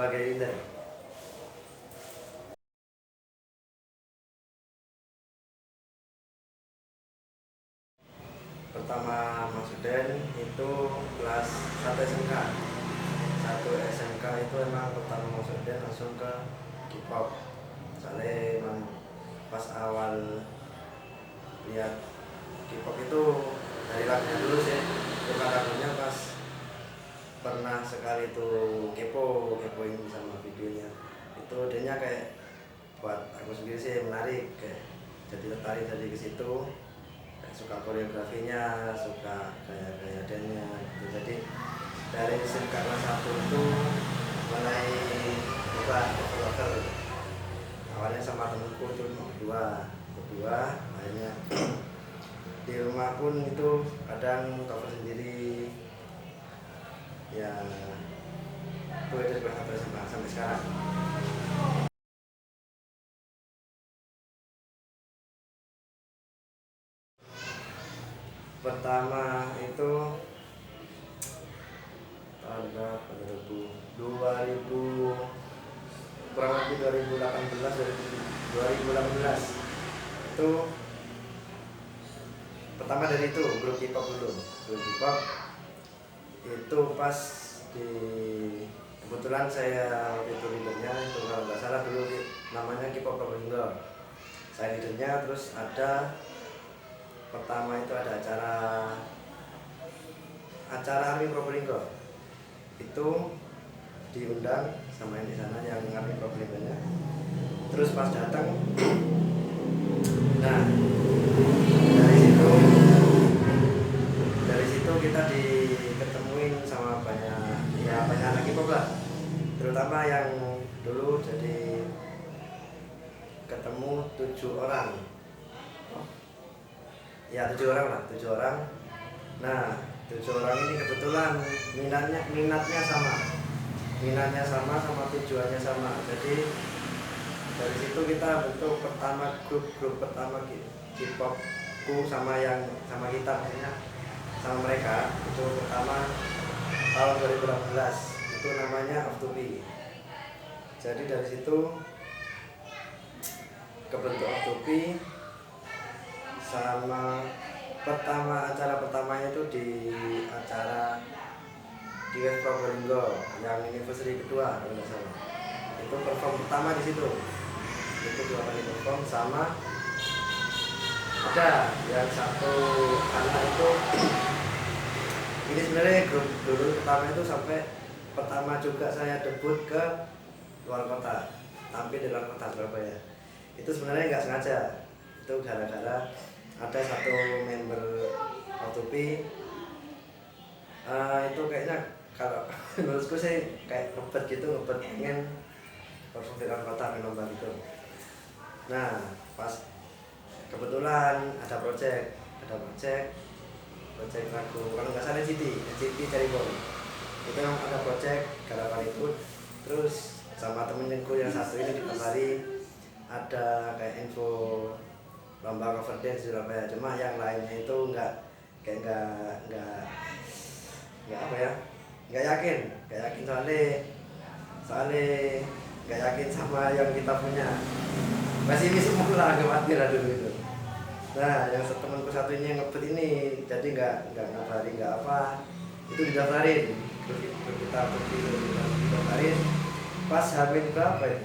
sebagai leader. Pertama masuk Den itu kelas 1 SMK. 1 SMK itu emang pertama masuk Den langsung ke K-pop. Soalnya emang pas awal lihat K-pop itu dari lagunya dulu sih. Suka lagunya pas pernah sekali tuh kepoin sama videonya. Itu Dennya kayak buat aku sendiri sih menarik, kayak jadi tertarik dari ke situ. Suka koreografinya, suka gaya-gaya dance-nya gitu. Jadi dari SMK kelas 1 itu mulai coba cover. Awalnya sama temenku itu berdua akhirnya di rumah pun itu kadang cover sendiri ya. Itu dari kelas 1 SMA sampai sekarang. Pertama itu tahun berapa? 2000 kurang lebih 2018 itu pertama dari itu grup K-pop dulu. Grup K-pop itu pas di kebetulan saya waktu itu leadernya, itu kalau nggak salah dulu namanya K-pop Probolinggo. Saya leadernya, terus ada pertama itu ada acara ARMY Probolinggo. Itu diundang sama yang di sana yang ARMY Probolinggonya. Terus pas datang, nah dari situ kita diketemuin sama banyak anak K-pop lah, terutama yang dulu jadi ketemu 7 orang. Ya 7 orang lah, 7 orang. Nah 7 orang ini kebetulan minatnya sama tujuannya sama. Jadi dari situ kita bentuk grup pertama K-popku sama kita, maksudnya sama mereka. Itu pertama tahun 2018, itu namanya Off2B. Jadi dari situ kebentuk Off2B. Sama acara pertamanya itu di acara di West Probolinggo yang anniversary kedua kalau nggak salah. Itu perform pertama di situ. Itu 2 kali perform. Sama ada yang satu anak itu ini sebenarnya grup dulu pertama itu sampai pertama juga saya debut ke luar kota, tampil di luar kota Surabaya. Itu sebenarnya nggak sengaja. Itu gara-gara ada satu member Off2B itu kayaknya kalau menurutku sih kayak ngebet pengen perform di luar kota, pengen itu. Nah pas kebetulan ada project lagu kalau nggak salah NCT Cherry Bomb. Itu yang ada project garapan itu. Terus sama temenku yang satu ini di Pasari ada kayak info lomba cover dance di Surabaya, cuma yang lainnya itu nggak apa ya, nggak yakin soalnya nggak yakin sama yang kita punya, masih semua lah, khawatir dulu itu. Nah yang temanku satu ini yang ngebet ini jadi nggak ngabari nggak apa, itu didaftarin kita didaftarin pas Hamin berapa ya,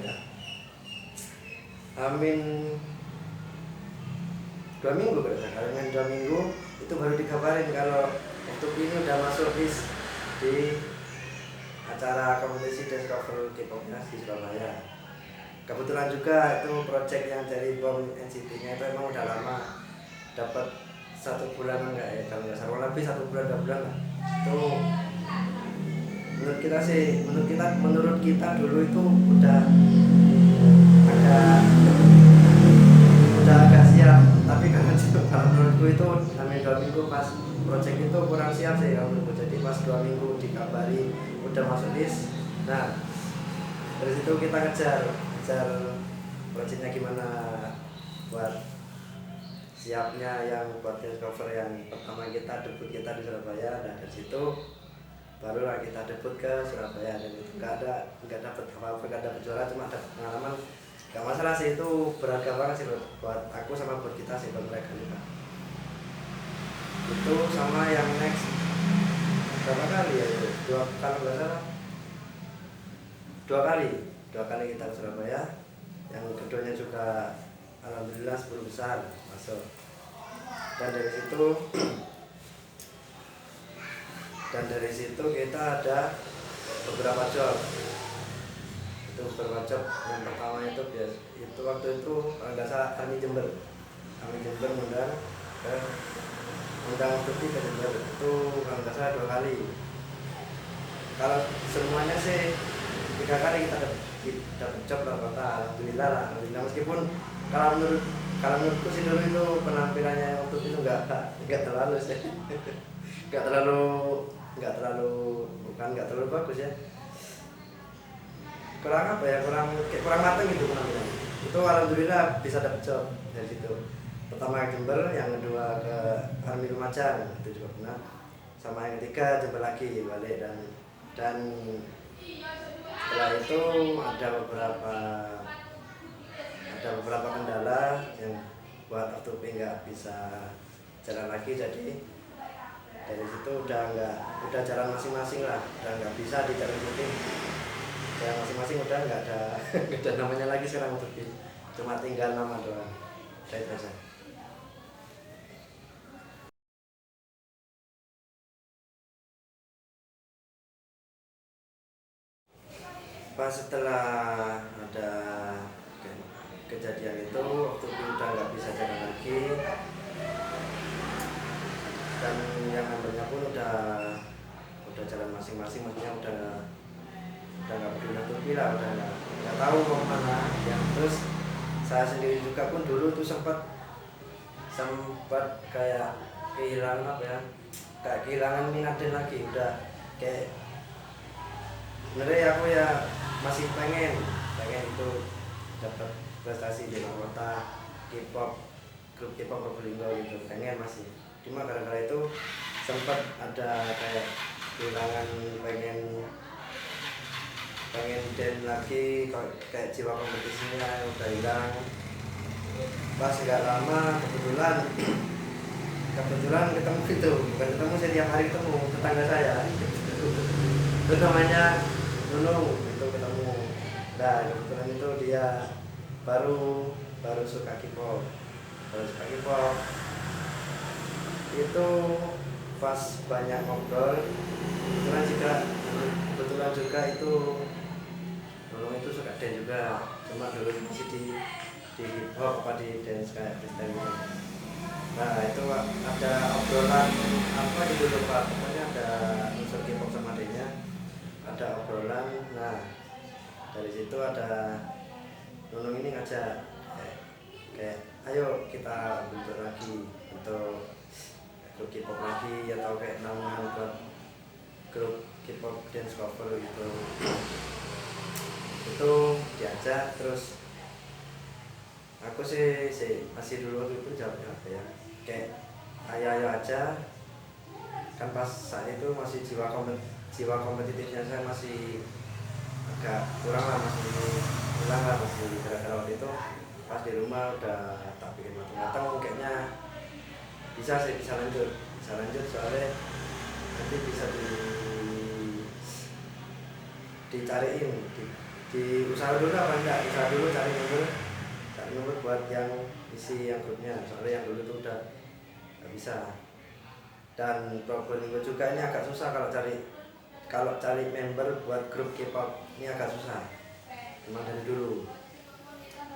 Hamin 2 minggu kalau dengan 2 minggu itu baru dikabarin kalau Off2B ini udah masuk list di acara kompetisi dance cover K-popnya di Surabaya. Kebetulan juga itu project yang dari Bom NCT-nya itu emang udah lama, dapat 1 bulan enggak ya, kalau nggak salah lebih 1 bulan 2 bulan lah. Itu menurut kita dulu itu udah agak siap, tapi kalau menurutku itu sampai 2 minggu pas project itu kurang siap sih kalau menurutku. Jadi pas 2 minggu dikabari udah masuk list. Nah dari situ kita ngejar projectnya gimana buat siapnya yang buat dance cover yang pertama kita debut kita di Surabaya. Nah dari situ barulah kita debut ke Surabaya, dan itu nggak dapat apa-apa, nggak dapat juara, cuma dapat pengalaman. Nggak masalah sih, itu berharga banget sih buat aku sama buat kita sih, buat mereka juga. Itu sama yang next berapa kali ya, dua, kalau nggak salah dua kali kita ke Surabaya. Yang keduanya juga alhamdulillah 10 besar masuk, dan dari situ kita ada beberapa job. Itu beberapa job, yang pertama itu waktu itu kalau nggak salah Army Jember undang Tuti ke Jember, itu kalau nggak salah 2 kali. Kalau semuanya sih 3 kali kita dapat job luar kota, alhamdulillah. Meskipun kalau menurutku sih dulu itu penampilannya waktu itu nggak terlalu sih nggak terlalu bagus ya, kurang mateng gitu penampilannya. Itu alhamdulillah bisa dapat job dari situ. Pertama ke Jember, yang kedua ke Army Lumajang, itu juga pernah. Sama yang ketiga Jember lagi balik, dan setelah itu ada beberapa kendala yang buat Aftupi nggak bisa jalan lagi. Jadi dari situ udah jalan masing-masing lah, udah nggak bisa di jalan rutin, jalan masing-masing udah nggak ada nggak ada namanya lagi sekarang Aftupi, cuma tinggal nama doang. Saya biasa. Pas setelah ada kejadian itu, waktu itu udah nggak bisa jalan lagi, dan yang membernya pun udah jalan masing-masing, maksudnya udah nggak peduli Tupi lah, udah nggak tahu mau kemana ya. Terus saya sendiri juga pun dulu tuh sempat kayak kehilangan kayak kehilangan minat lagi, udah kayak sebenarnya aku ya masih pengen itu dapat prestasi di luar kota, grup K-pop Probolinggo gitu, pengen masih. Cuma gara-gara itu sempat ada kayak kehilangan, pengen dance lagi, kayak jiwa kompetisinya udah hilang. Pas nggak lama kebetulan ketemu itu, bukan ketemu, saya tiap hari ketemu tetangga saya itu namanya Nunung, itu ketemu. Nah kebetulan itu dia baru suka K-pop, itu pas banyak ngobrol. Kebetulan juga itu Nunung itu suka dance juga, cuma dulu masih di hip hop di dance kayak freestyle gitu. Nah itu ada obrolan apa gitu lupa, pokoknya ada unsur K-pop sama adanya, ada obrolan. Nah dari situ ada Nunung ini ngajak kayak ayo kita bentuk lagi untuk grup K-pop lagi, atau kayak naungan buat grup K-pop dance cover gitu. Itu diajak, terus aku sih masih dulu waktu itu jawabnya apa ya, kayak ayo aja, kan pas saat itu masih jiwa kompetitifnya saya masih agak kurang lah, masih gara-gara waktu itu pas di rumah udah tak bikin matang-matang, kayaknya bisa lanjut soalnya nanti bisa dicariin, di usaha dulu apa enggak, usaha dulu cari nomor buat yang isi yang grupnya, soalnya yang dulu itu udah nggak bisa. Dan Probolinggo juga ini agak susah kalau cari member buat grup K-pop, ini agak susah emang dari dulu.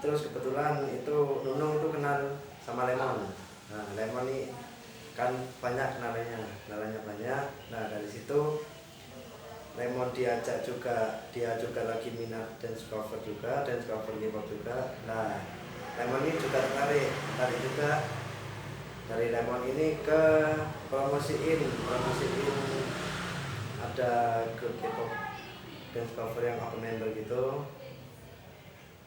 Terus kebetulan itu Nunung itu kenal sama Lemon. Nah Lemon ini kan banyak kenalannya banyak. Nah dari situ Lemon diajak juga, dia juga lagi minat dance cover K-pop juga. Nah Lemon ini juga tertarik juga dari Lemon ini ke promosiin ada grup K-pop dance cover yang open member gitu.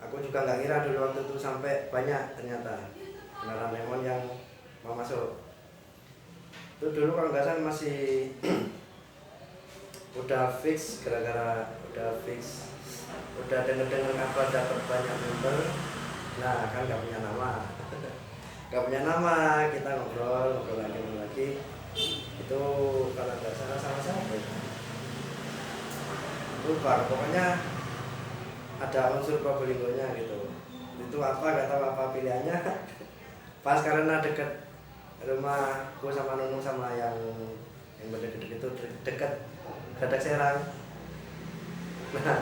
Aku juga nggak kira dulu waktu itu sampai banyak ternyata kenalan Lemon yang mau masuk. Itu dulu kalau nggak salah masih udah fix, gara-gara udah denger kabar dapat banyak member. Nah kan gak punya nama gak punya nama, kita ngobrol lagi itu kalau nggak salah sama siapa ya? Lupa, pokoknya ada unsur Probolinggonya gitu. Itu apa nggak tahu apa pilihannya. Pas karena deket rumahku sama Nunung sama yang berdeket itu deket Gadak Serang. Nah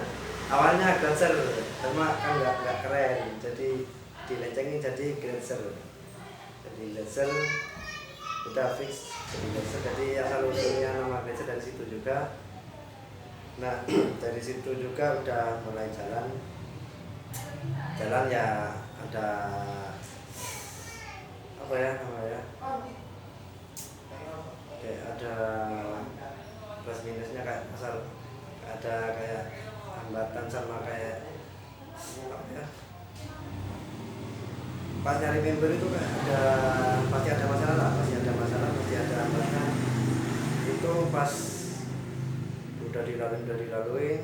awalnya Grancer, cuma kan nggak keren, jadi dilencengin jadi Grancer. Jadi Grancer udah fix jadi Grancer, jadi asal usulnya nama Grancer dari situ juga. Nah dari situ juga udah mulai jalan ya, ada apa ya namanya, kayak ada plus minusnya, kayak asal ada kayak hambatan sama kayak apa ya, pas nyari member itu kan pasti ada masalah, pasti ada hambatan. Itu pas udah dilaluin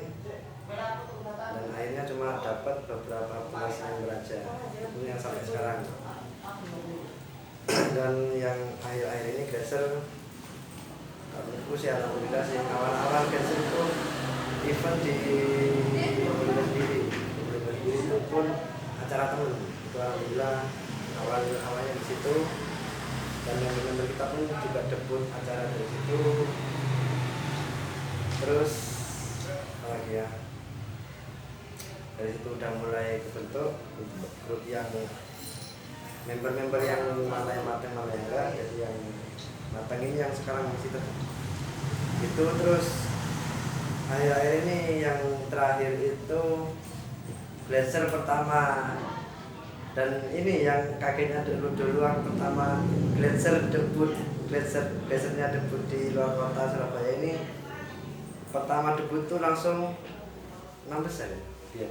dan akhirnya cuma dapat beberapa plus member aja, itu yang sampai sekarang. Dan yang akhir-akhir ini Grancer, menurutku sih alhamdulillah sih, awal-awal Grancer itu event di Probolinggo sendiri itu pun acara temen, itu alhamdulillah awalnya di situ, dan member kita pun juga debut acara dari situ. Terus apa lagi ya, dari situ udah mulai kebentuk untuk grup yang member-member yang mana yang matang mana yang enggak, jadi yang matang ini yang sekarang masih tetap itu. Terus akhir-akhir ini yang terakhir itu Grancer pertama, dan ini yang kagetnya dulu aku pertama Grancernya debut di luar kota Surabaya ini, pertama debut tuh langsung 6 besar ya?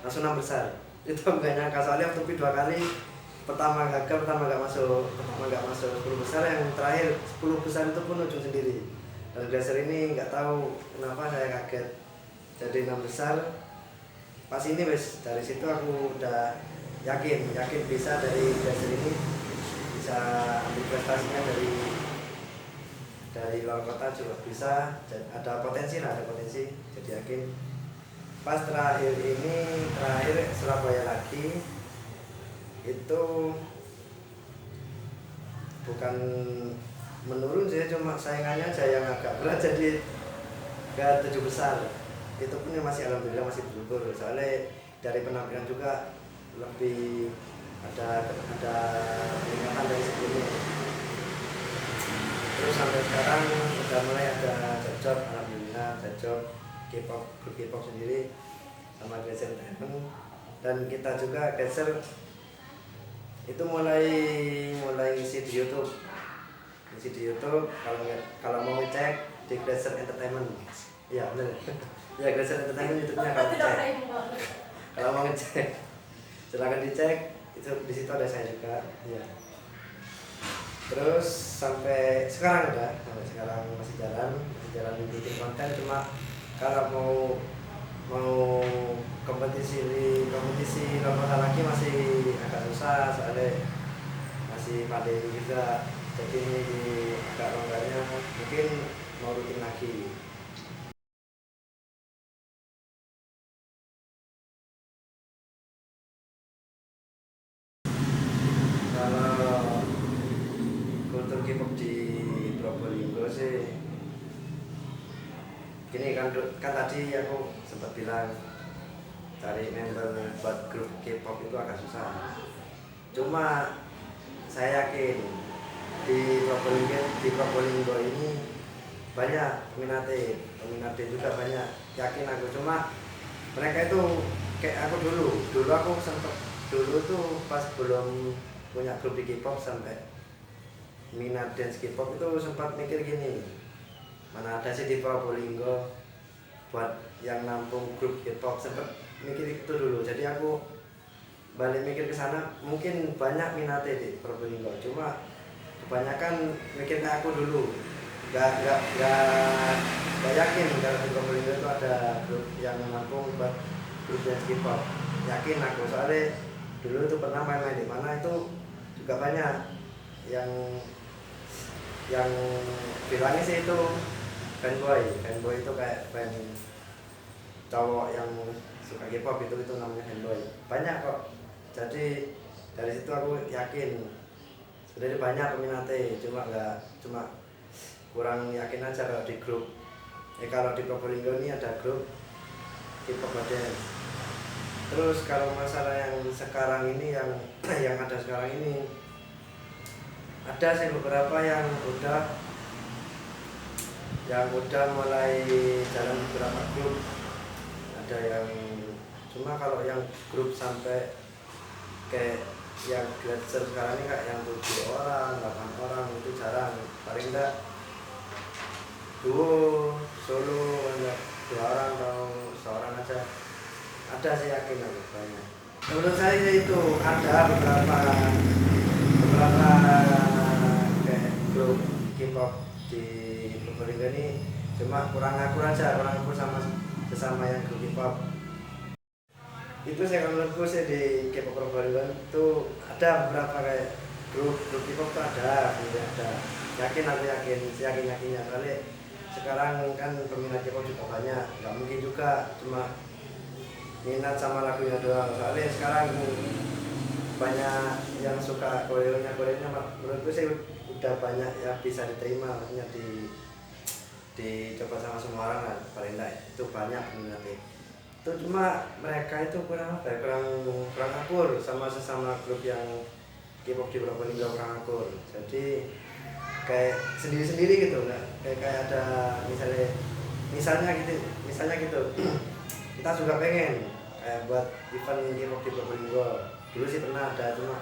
Langsung 6 besar, itu gak nyangka, soalnya waktu 2 kali, pertama gagal, pertama nggak masuk 10 besar, yang terakhir 10 besar itu pun ujung sendiri. Dan Grancer ini nggak tahu kenapa saya kaget jadi 6 besar. Pas ini wes, dari situ aku udah yakin bisa dari Grancer ini bisa ambil prestasinya dari luar kota juga bisa, ada potensi, jadi yakin. Pas terakhir Surabaya lagi, itu bukan menurun sih, cuma saingannya aja yang agak berat, jadi ke 7 besar. Itu pun masih alhamdulillah masih bersyukur, soalnya dari penampilan juga lebih ada peningkatan dari sebelumnya. Terus sampai sekarang udah mulai ada cocok, alhamdulillah cocok K-pop, grup K-pop sendiri sama Grancer Entertainment. Dan kita juga Grancer itu mulai ngisi di YouTube. Kalau mau cek di Grancer Entertainment, iya benar ya, Grancer Entertainment YouTube-nya kalau mau ngecek silahkan dicek, itu di situ ada saya juga ya. Terus sampai sekarang masih jalan bikin konten, cuma kalau mau kompetisi lokal lagi masih agak susah, soalnya masih pandemi juga, jadi agak longgarnya, mungkin mau rutin lagi. Kalau kultur K-pop di Probolinggo sih gini, kan tadi aku sempat bilang cari member buat grup K-pop itu agak susah. Cuma saya yakin di Probolinggo ini banyak peminatnya juga banyak, yakin aku. Cuma mereka itu kayak aku dulu aku sempet tuh pas belum punya grup di K-pop sampai minat dance K-pop, itu sempat mikir gini, mana ada sih di Probolinggo buat yang nampung grup K-pop, sempet mikir itu dulu. Jadi aku balik mikir ke sana, mungkin banyak minatnya di Probolinggo, cuma kebanyakan mikirnya aku dulu. nggak yakin kalau di Probolinggo itu ada grup yang nampung buat grup dance K-pop. Yakin aku soalnya dulu itu pernah main-main di mana itu juga banyak yang yang bilangnya sih itu fanboy itu kayak fan cowok yang suka K-pop itu namanya fanboy banyak kok. Jadi dari situ aku yakin sebenarnya banyak peminatnya, cuma kurang yakin aja kalau di grup. Kalau di Probolinggo ini ada grup K-pop dance. Terus kalau masalah yang sekarang ini yang yang ada sekarang ini ada sih beberapa yang udah mulai jalan beberapa grup. Ada yang cuma kalau yang grup sampai kayak yang Glatzer sekarang ini kayak yang 7 orang, 8 orang itu jarang. Paling enggak duo, solo, enggak 2 orang atau seorang aja. Ada sih yakin aku banyak. Menurut saya itu ada beberapa kayak grup K-pop di Probolinggo ini, cuma kurang akur sama sesama yang grup K-pop. Itu saya menurutku sih di K-pop Probolinggo itu ada beberapa kayak grup K-pop tuh ada. Aku yakinnya soalnya sekarang kan peminat K-pop juga banyak, nggak mungkin juga cuma minat sama lagunya doang. Soalnya sekarang banyak yang suka koreonya menurutku sih udah banyak ya bisa diterima, maksudnya dicoba sama semua orang lah, paling enggak itu banyak peminatnya. Itu cuma mereka itu kurang akur sama sesama grup yang K-pop di Probolinggo, kurang akur. Jadi kayak sendiri-sendiri gitu, nggak kayak ada misalnya gitu kita juga pengen kayak buat event K-pop di Probolinggo. Dulu sih pernah ada, cuma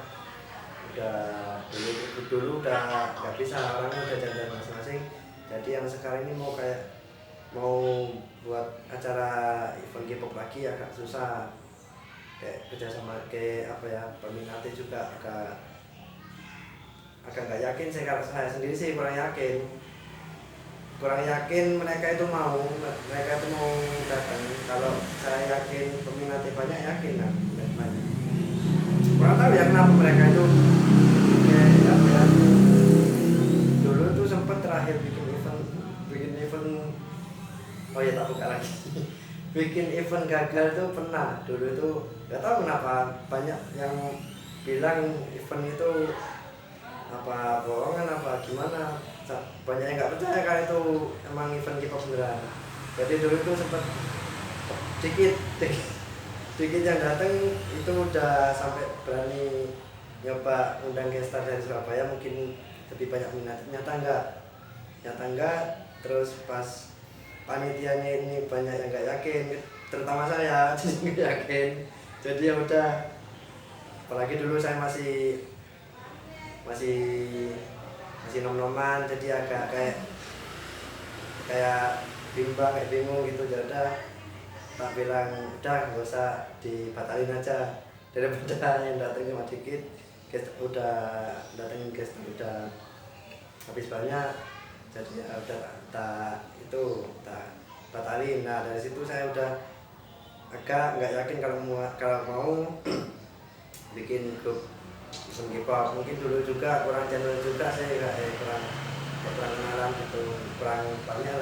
dulu udah nggak bisa, orangnya udah jalan masing-masing. Jadi yang sekarang ini mau buat acara event K-pop lagi agak susah, kayak kerjasama kayak apa ya, peminatnya juga agak nggak yakin. Kalau saya sendiri sih kurang yakin mereka itu mau datang. Kalau saya yakin peminatnya banyak, yakin lah banyak. Kurang tahu ya kenapa mereka itu kayak apa ya, dulu tuh sempat terakhir bikin event oh ya tak buka lagi bikin event gagal tuh pernah. Dulu itu nggak tahu kenapa banyak yang bilang event itu apa bohongan apa gimana, banyak yang nggak percaya kalau itu emang event K-pop beneran. Jadi dulu itu sempat dikit yang datang itu udah sampai berani nyoba undang gestar dari Surabaya, mungkin lebih banyak minat. Nyata enggak. Terus pas panitianya ini banyak yang nggak yakin, terutama saya jadi nggak yakin. Jadi ya udah, apalagi dulu saya masih nom-noman, jadi agak kayak bingung gitu. Jadi udah tak bilang udah nggak usah dibatalin aja, daripada yang datang cuma dikit. Udah datengin guest udah habis banyak, jadi ya udah tak batalin. Nah dari situ saya udah agak nggak yakin kalau mau bikin grup event K-pop. Mungkin dulu juga kurang channel juga, saya kurang kenalan gitu, kurang banyak.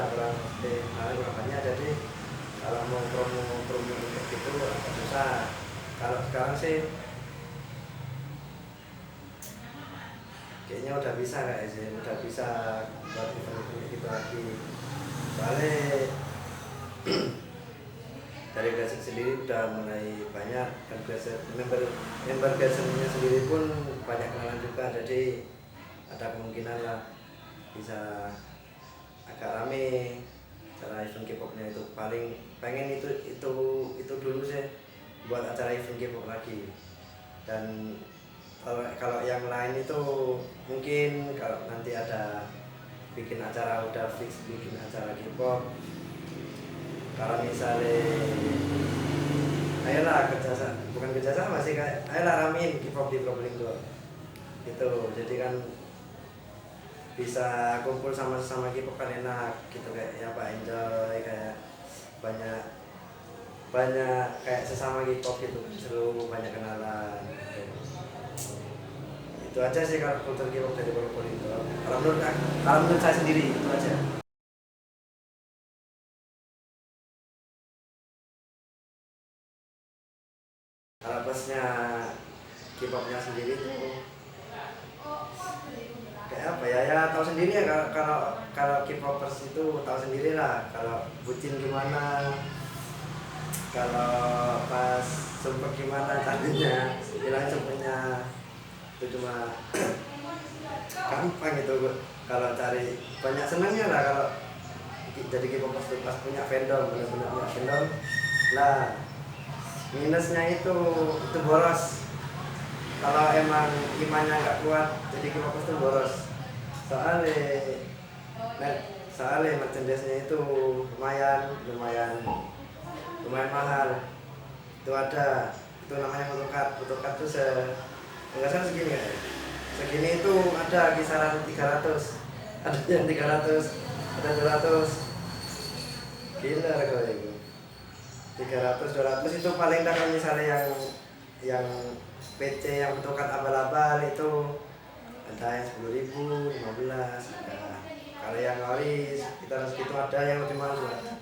Jadi kalau mau promo gitu agak susah. Kalau sekarang sih kayaknya udah bisa buat event gitu lagi. Soalnya dari Glatzer sendiri udah mulai banyak, dan member Glatzer-nya sendiri pun banyak kenalan juga. Jadi ada kemungkinan lah bisa agak rame acara event K-popnya itu. Paling pengen itu dulu sih buat acara event K-pop lagi. Dan kalau yang lain itu mungkin kalau nanti ada bikin acara, udah fix bikin acara K-pop, kalau misalnya ayolah bukan kerjasama sih, ayolah ramein K-pop di Probolinggo gitu. Jadi kan bisa kumpul sama sesama K-pop kan enak gitu, kayak ya apa, enjoy, kayak banyak banyak kayak sesama K-pop gitu, seru, banyak kenalan gitu. Itu aja sih kalau kultur K-pop dari Probolinggo. Kalau menurut saya sendiri itu aja. Kalau plusnya K-popnya sendiri tuh kayak apa ya, ya tahu sendiri ya, kalau kalau kalau K-popers itu tahu sendiri lah kalau bucin gimana, kalau pas sumpah gimana caranya hilang sumpahnya. Itu cuma gampang gitu kalau cari, banyak senangnya lah kalau jadi K-popers itu pas punya fandom, benar-benar punya fandom. Nah, minusnya itu boros. Kalau emang imannya nggak kuat, jadi K-popers itu boros. Soalnya soalnya merchandise-nya itu lumayan lumayan lumayan mahal. Itu ada, itu namanya photocard. Photocard tuh nggak salah segini ya, segini itu ada kisaran 300, ada yang 300, ada 200, gila kalau itu. 300 200 itu paling dah, kalau misalnya yang PC yang photocard abal-abal itu ada yang 10.000, 15 ada. Kalau yang Loris kita harus gitu, ada yang lebih mahal juga.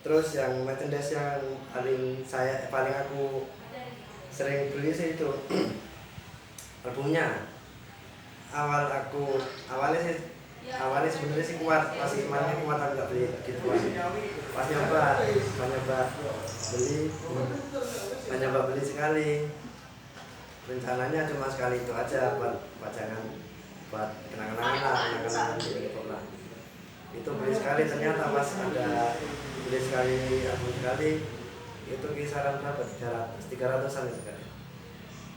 Terus yang merchandise yang paling aku sering beli sih itu albumnya. Awalnya sebenarnya sih kuat, pas imannya kuat aku nggak beli gitu. Pas nyoba beli, sekali. Rencananya cuma sekali itu aja, buat pajangan, buat kenang-kenangan lah. Itu beli sekali, ternyata pas ada beli sekali, album sekali itu kisaran berapa, 300-an itu kan.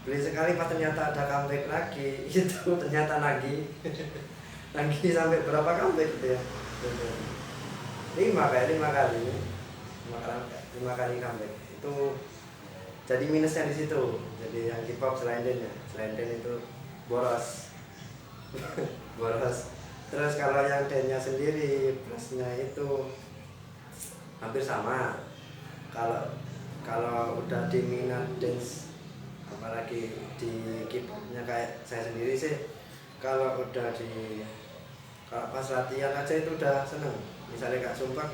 Beli sekali, pas ternyata ada comeback lagi itu ternyata nagih nagih sampai berapa comeback gitu ya, 5 kali comeback itu. Jadi minusnya di situ, jadi yang K-pop selain Den itu boros. Boros. Terus kalau yang dennya sendiri plusnya itu hampir sama. Kalau udah di minat dance, apalagi di K-popnya kayak saya sendiri sih, kalau pas latihan aja itu udah seneng. Misalnya kak sumpah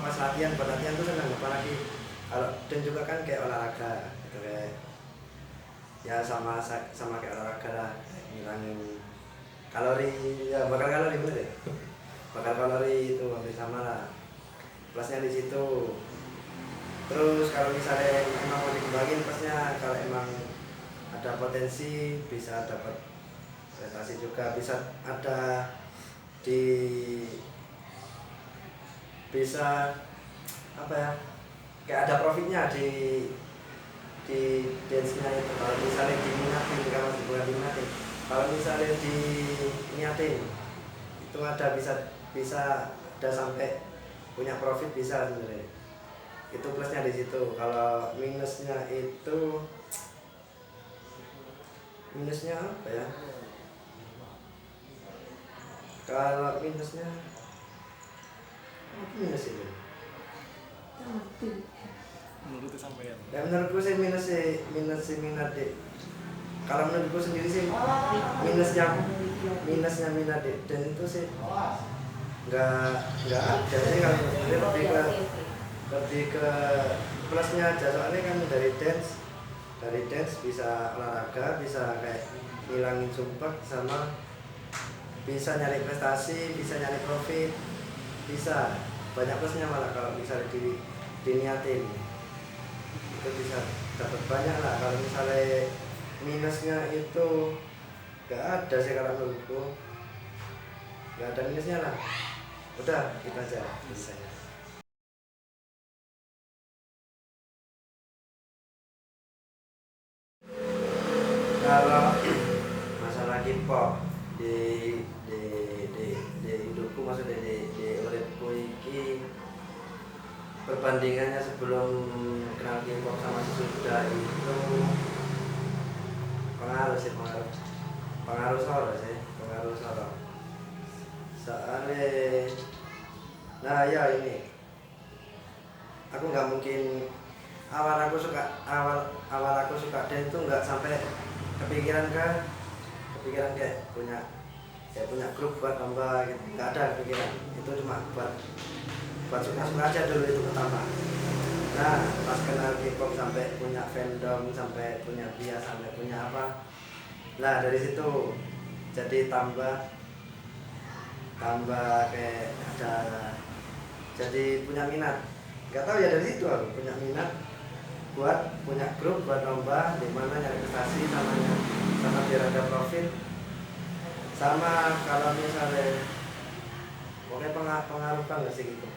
pas latihan, tuh seneng. Apalagi kalau dan juga kan kayak olahraga gitu, kayak ya sama kayak olahraga lah, ngilangin kalori, ya bakar kalori, bener ya. Bakar kalori itu hampir sama lah, plusnya di situ. Terus kalau misalnya emang mau dikembangin plusnya, kalau emang ada potensi bisa dapat prestasi juga, bisa ada di bisa apa ya, kayak ada profitnya di dance-nya itu. Kalau misalnya diminatin, kalau bukan diminatin, kalau misalnya diniatin itu ada, bisa ada sampai punya profit, bisa sebenarnya. Itu plusnya di situ. Kalau minusnya apa ya, kalau minusnya apa minus itu? Menurut sampean. Ya menurutku sih minus minat deh. Kalau menurutku sendiri sih minusnya minat deh, dan itu sih nggak ada sih. Kalau lebih ke plusnya aja, soalnya kan dari dance bisa olahraga, bisa kayak ngilangin sumpah, sama bisa nyari prestasi, bisa nyari profit, bisa banyak plusnya malah. Kalau misalnya diniatin itu bisa dapat banyak lah. Kalau misalnya minusnya itu gak ada sih, kalau menurutku gak ada minusnya lah. Udah gitu aja misalnya. Kalau masalah K-pop di hidupku, maksudnya di uripku iki, perbandingannya sebelum kenal K-pop sama sesudah itu pengaruh sih, pengaruh Solo sih, pengaruh Solo. soalnya nah ya ini aku nggak mungkin awal aku suka dance itu nggak sampai kepikiran kayak punya grup buat lomba gitu, nggak ada kepikiran. Itu cuma buat suka-suka aja dulu itu pertama. Nah pas kenal K-pop sampai punya fandom, sampai punya bias, sampai punya apa, nah dari situ jadi tambah kayak ada, jadi punya minat. Nggak tahu ya, dari situ aku punya minat buat punya grup, buat lomba di mana nyari prestasi sama biar ada profit, sama kalau misalnya pokoknya pengaruh banget sih gitu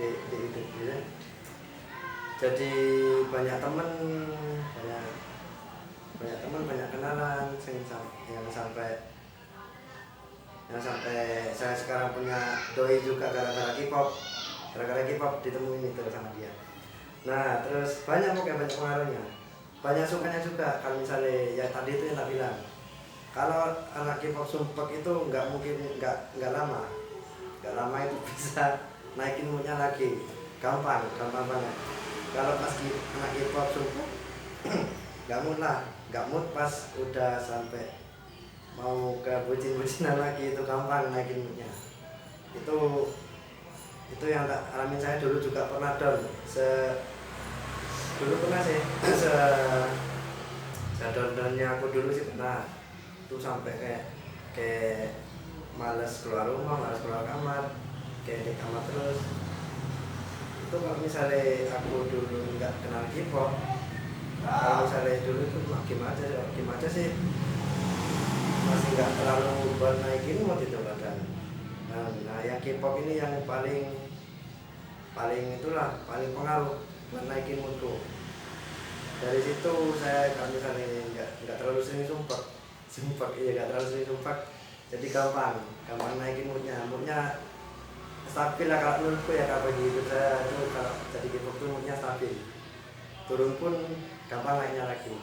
di hidup gitu. Jadi banyak temen, banyak kenalan yang sampai saya sekarang punya doi juga gara-gara K-pop ditemuin itu sama dia. Nah terus banyak pengaruhnya, banyak sukanya juga. Kalau misalnya ya tadi itu yang tak bilang, kalau anak K-pop sumpek itu nggak mungkin nggak lama itu bisa naikin moodnya lagi, gampang banget. Kalau pas anak K-pop sumpek nggak mood pas udah sampai mau ke bucin-bucinan lagi itu gampang naikin moodnya. Itu yang tak alamin. Saya dulu juga pernah down, dulu pernah sih down-downnya aku dulu sih pernah. Itu sampai kayak males keluar rumah, males keluar kamar, kayak di kamar terus. Itu kalau misalnya aku dulu nggak kenal K-pop, kalau misalnya dulu itu game aja sih, masih nggak terlalu buat naikin mood itu badan. Nah yang K-pop ini yang paling pengaruh buat naikin moodku. Dari situ saya kalau misalnya nggak terlalu sering sumpah, nggak terlalu sering sumpah, jadi gampang naikin moodnya stabil lah. Kalau menurutku ya, kalau bagi hidup saya itu kalau jadi K-pop itu moodnya stabil, turun pun gampang naiknya lagi.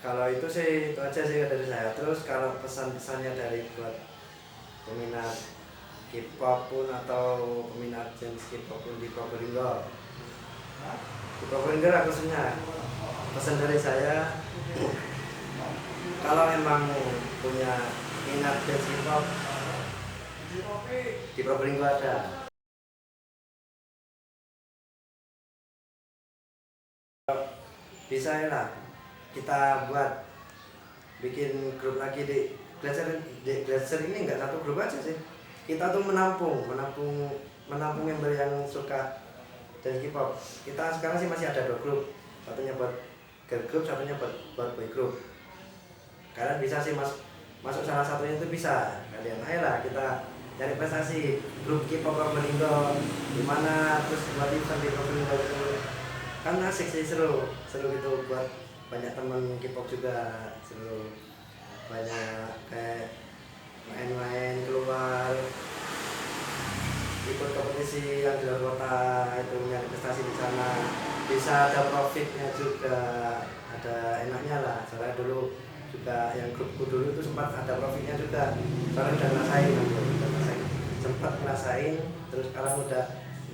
Kalau itu sih, itu aja sih dari saya. Terus kalau pesan-pesannya dari buat peminat K-pop pun atau peminat jenis K-pop pun di Probolinggo khususnya, pesan dari saya, kalau emang punya minat dance K-pop, di Probolinggo ada. Bisa ya lah, kita bikin grup lagi di Glaser ini. Nggak satu grup aja sih, kita tuh menampung member yang suka dan K-pop. Kita sekarang sih masih ada 2 grup, satunya buat girl group, satunya buat boy group. Kalian bisa sih masuk salah satunya, itu bisa kalian. Ayolah kita cari prestasi grup K-pop Probolinggo dimana, terus buat event di Probolinggo itu kan asik sih, seru gitu. Buat banyak temen K-pop juga, seru, banyak kayak main-main keluar, ikut kompetisi yang di luar kota, itu nyari prestasi di sana, bisa ada profitnya juga, ada enaknya lah. Soalnya dulu juga yang grupku dulu itu sempat ada profitnya juga, soalnya udah ngerasain, sempat ngerasain. Terus sekarang udah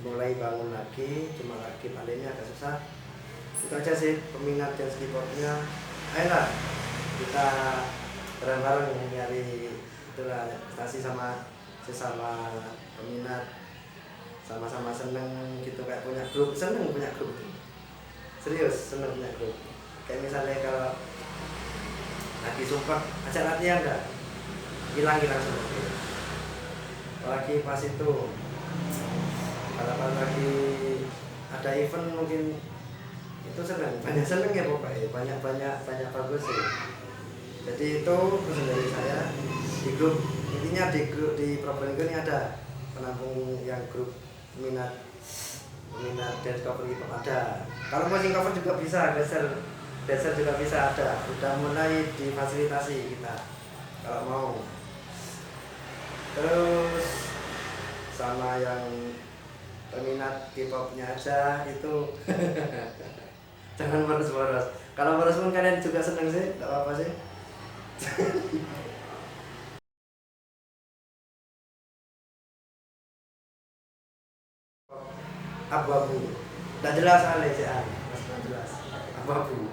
mulai bangun lagi, cuma lagi pandemi agak susah. Itu aja sih peminat dance K-popnya. Ayolah kita bareng-bareng nyari itulah prestasi sama sesama peminat, sama-sama seneng gitu, kayak punya grup. Seneng punya grup itu, serius seneng punya grup. Kayak misalnya kalau lagi sumpah ajak latihan, dah hilang semua. Apalagi pas itu kalau lagi ada event mungkin itu banyak seneng ya pokoknya, banyak bagus sih. Jadi itu pesan dari saya di grup. Intinya di Probolinggo ini ada penampung yang grup minat dance cover K-pop ada. Kalau mau sing cover juga bisa, dancer juga bisa ada. Udah mulai difasilitasi kita kalau mau. Terus sama yang peminat K-popnya aja itu jangan boros-boros. Kalau boros pun kalian juga seneng sih, gak apa-apa sih. abu-abu. Nggak jelas soalnya sih, Mas, nggak jelas. Abu-abu.